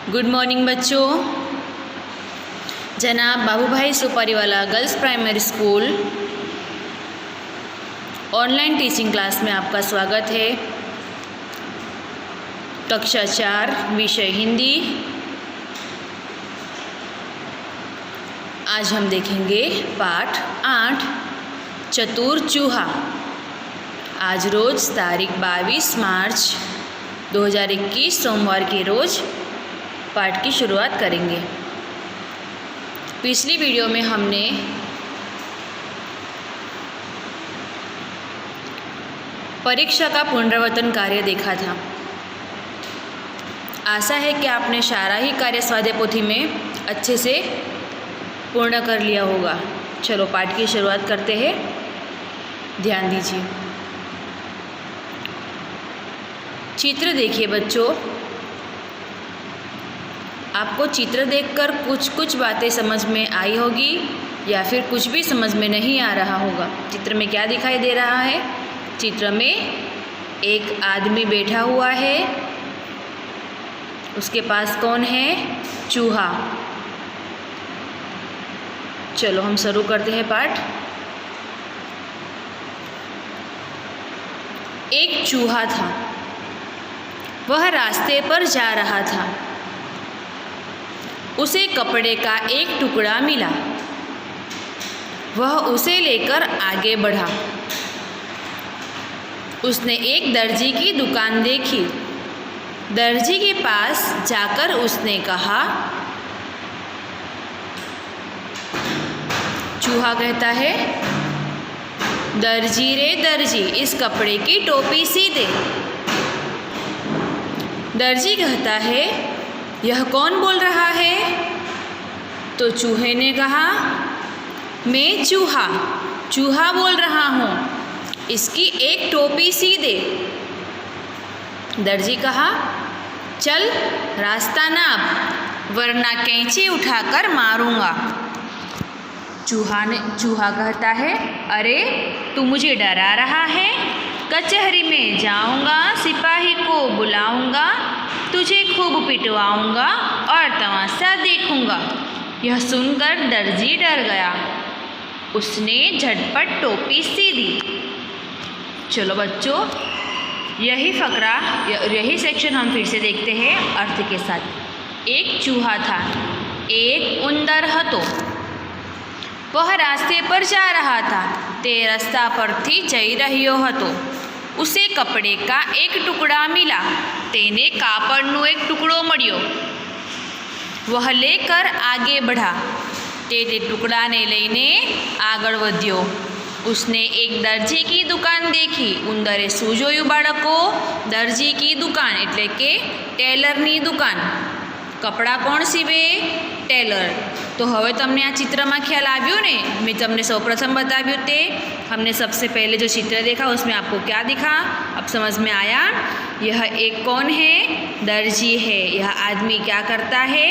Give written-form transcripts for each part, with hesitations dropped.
Good morning बच्चों। जनाब Babubhai Supariwala girls primary school online teaching class में आपका स्वागत है। कक्षा 4 विषय हिंदी। आज हम देखेंगे पाठ 8 चतुर चूहा। आज रोज़ तारीख 22 मार्च 2021 सोमवार के रोज़ पाठ की शुरुआत करेंगे। पिछली वीडियो में हमने परीक्षा का पुनरावर्तन कार्य देखा था। आशा है कि आपने सारा ही कार्य स्वाध्याय पोथी में अच्छे से पूर्ण कर लिया होगा। चलो पाठ की शुरुआत करते हैं। ध्यान दीजिए। चित्र देखिए बच्चों। आपको चित्र देखकर कुछ बातें समझ में आई होगी या फिर कुछ भी समझ में नहीं आ रहा होगा। चित्र में क्या दिखाई दे रहा है? चित्र में एक आदमी बैठा हुआ है। उसके पास कौन है? चूहा। चलो हम शुरू करते हैं पाठ। एक चूहा था। वह रास्ते पर जा रहा था। उसे कपड़े का एक टुकड़ा मिला। वह उसे लेकर आगे बढ़ा। उसने एक दर्जी की दुकान देखी। दर्जी के पास जाकर उसने कहा, चूहा कहता है, दर्जी रे दर्जी, इस कपड़े की टोपी सी दे। दर्जी कहता है, यह कौन बोल रहा है? तो चूहे ने कहा, मैं चूहा बोल रहा हूँ, इसकी एक टोपी सी दे। दर्जी कहा, चल रास्ता नाप, वरना कैंची उठाकर मारूंगा। चूहा कहता है, अरे तू मुझे डरा रहा है? कचहरी में जाऊंगा, सिपाही को बुलाऊंगा, तुझे खूब पिटवाऊंगा और तमाशा देखूंगा। यह सुनकर दर्जी डर गया। उसने झटपट टोपी सी दी। चलो बच्चों, यही सेक्शन हम फिर से देखते हैं अर्थ के साथ। एक चूहा था, एक उंदर हतो। वह रास्ते पर जा रहा था। ते रस्ता परથી જઈ રહ્યો હતો। उसे कपड़े का एक टुकड़ा मिला। तेने कापड़નો एक टुकड़ो મળ્યો। वह लेकर आगे बढ़ा। તે टुकड़ाने લઈને આગળ વધ્યો। उसने एक दर्जी की दुकान देखी। उंदरे શું જોયું બાળકો? દરજી की दुकान એટલે કે ટેલરની दुकान। कपड़ा कौन सीवे? टेलर। तो हवे तमने आ चित्र में ख्याल आव्यो ने? मैं तमने सौप्रथम बताव्यो ते हमने सबसे पहले जो चित्र देखा उसमें आपको क्या दिखा? अब समझ में आया? यह एक कौन है? दर्जी है। यह आदमी क्या करता है?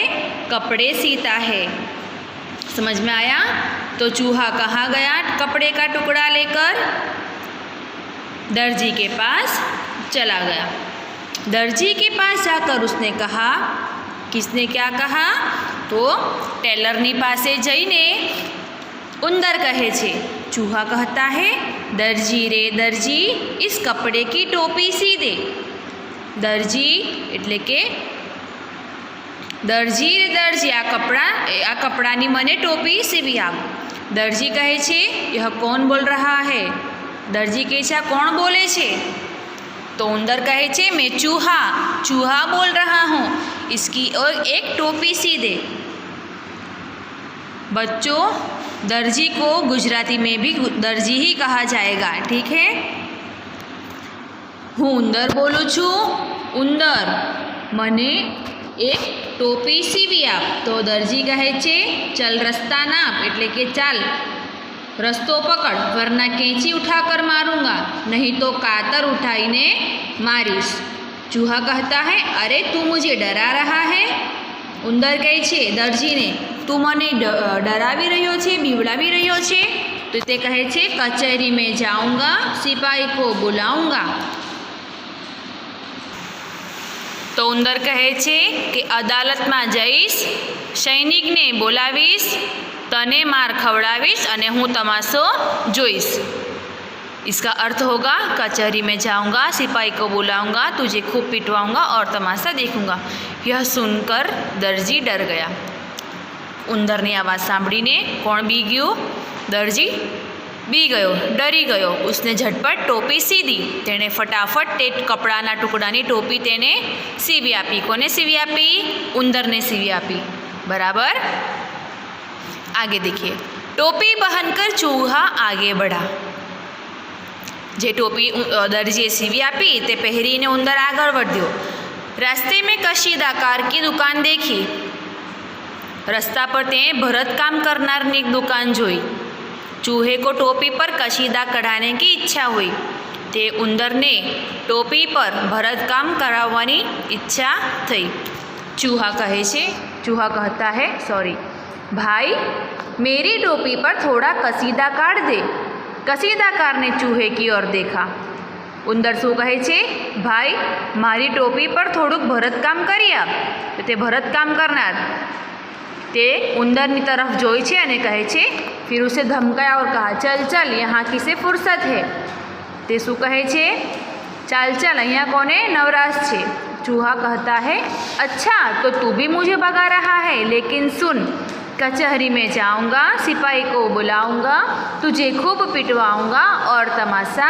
कपड़े सीता है। समझ में आया? तो चूहा कहाँ गया कपड़े का टुकड़ा लेकर? दर्जी के पास चला गया। दर्जी के पास जाकर उसने कहा, किसने क्या कहा? तो टेलरनी पासे जईने उंदर कहे छे। चूहा कहता है, दर्जी रे दर्जी, इस कपड़े की टोपी सी दे। दर्जी એટલે કે दर्जी रे दर्जी, आ कपड़ानी मने टोपी सीवी आप। दर्जी कहे छे, यह कौन बोल रहा है? दर्जी कहे छे, कौन बोले छे? तो उंदर कहे छे, मैं चूहा बोल रहा हूँ, इसकी एक टोपी सी दे। बच्चों, दर्जी को गुजराती में भी दर्जी ही कहा जाएगा, ठीक है? हूँ उंदर बोलूँ छू, उंदर मने एक टोपी सीवी आप। तो दर्जी कहे छे, चल रस्ता नाप એટલે કે ચાલ रस्तो पकड़, वरना कैंची उठाकर मारूंगा, नहीं तो कातर उठाईने मारीश। चूहा कहता है, अरे तू मुझे डरा रहा है? उंदर कहे छे दर्जीने, तू मने डरावी रह्यो छे, बीवड़ावी रह्यो छे? तो ते कहे छे, कचहरी में जाऊंगा, सिपाही को बुलाऊंगा। તો ઉંદર કહે છે કે અદાલતમાં જઈશ, સૈનિકને બોલાવીશ, तने मार खवड़ावीश अने हूँ तमाशो जोईश। इसका अर्थ होगा कचहरी में जाऊँगा, सिपाही को बुलाऊँगा, तुझे खूब पिटवाऊँगा और तमाशा देखूँगा। यह सुनकर दर्जी डर गया। उंदरनी आवाज़ सांभळीने कोण बी गयो? दर्जी बी गयो, डरी गयो। उसने झटपट टोपी सीधी। तेणे फटाफट ते कपड़ाना टुकड़ानी टोपी तेने सीवी आपी। कोने सीवी आपी? उंदरने सीवी आपी। बराबर। आगे देखिए, टोपी पहनकर चूहा आगे बढ़ा। जे टोपी दर्जीए सीवी आपी ते पहरीने उंदर आगळ वध्यो। रास्ते में कशीदाकार की दुकान देखी। रस्ता पर ते भरतकाम करनारनी एक दुकान जोई। चूहे को टोपी पर कशीदा कढ़ाने की इच्छा हुई। ते उंदरने टोपी पर भरतकाम कराववानी इच्छा थई। चूहा कहता है भाई, मेरी टोपी पर थोड़ा कसीदा काढ़ दे। कसीदाकार ने चूहे की ओर देखा। उंदर शू कहे छे? भाई, मारी टोपी पर थोड़ुंक भरतकाम करी आप। तो ते भरतकाम करनार ते उंदरनी तरफ जोई छे अने कहे छे। फिर उसे धमकाया और कहा, चल चल, यहाँ किसे फुर्सत है? ते शू कहे छे? चल चल, अहियाँ कोने नवराश छे। चूहा कहता है, अच्छा तो तू भी मुझे भगा रहा है, लेकिन सुन, कचहरी में जाऊंगा, सिपाही को बुलाऊंगा, तुझे खूब पिटवाऊंगा और तमाशा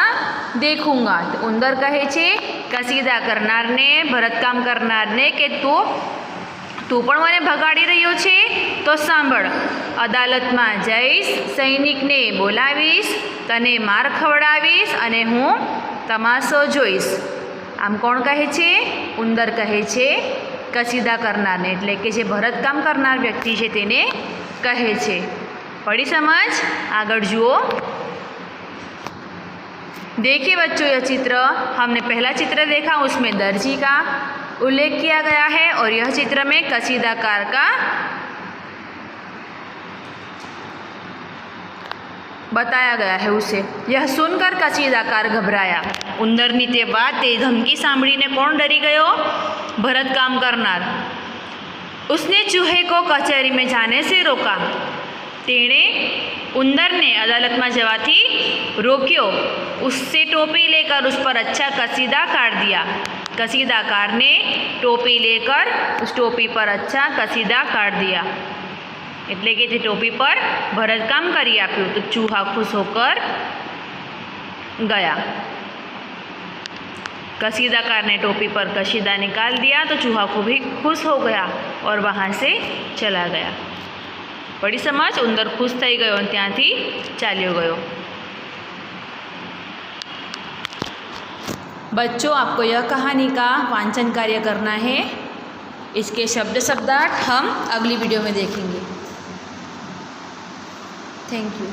देखूंगा। तो उंदर कहे छे कसीदा करनारने, भरतकाम करनारने के तू पण मने भगाड़ी रह्यो छे? तो सांभळ, अदालतमां जईश, सैनिकने बोलावीश, तने मार खवड़ावीश अने हूँ तमाशो जोईश। आम कोण कहे छे? उंदर कहे छे कसीदा करनारने, एटले के जे भरतकाम करनार व्यक्ति छे तेने कहे छे। पड़ी समझ? आगळ जुओ। देखिए बच्चों, यह चित्र हमने पहला चित्र देखा, उसमें दर्जी का उल्लेख किया गया है और यह चित्र में कसीदाकार का बताया गया है उसे। यह सुनकर कसीदाकार घबराया। उंदरनी ते बात, ते धमकी सांभळीने कोण डरी गयो? भरतकाम करनार। उसने चूहे को कचहरी में जाने से रोका। तेणे उंदर ने अदालत में जवाथी रोक्यो। उससे टोपी लेकर उस पर अच्छा कसीदा काढ़ दिया। कसीदाकार ने टोपी लेकर उस टोपी पर अच्छा कसीदा काढ़ दिया, एटले के ते टोपी पर भरतकाम करी आप्युं। तो चूहा खुश होकर गया। कसीदाकार ने टोपी पर कसीदा निकाल दिया तो चूहा को भी खुश हो गया और वहाँ से चला गया। बड़ी समझ? उंदर खुश थई गयो और त्यांथी चाल्यो गयो। बच्चों, आपको यह कहानी का वांचन कार्य करना है। इसके शब्द शब्दार्थ हम अगली वीडियो में देखेंगे। Thank you.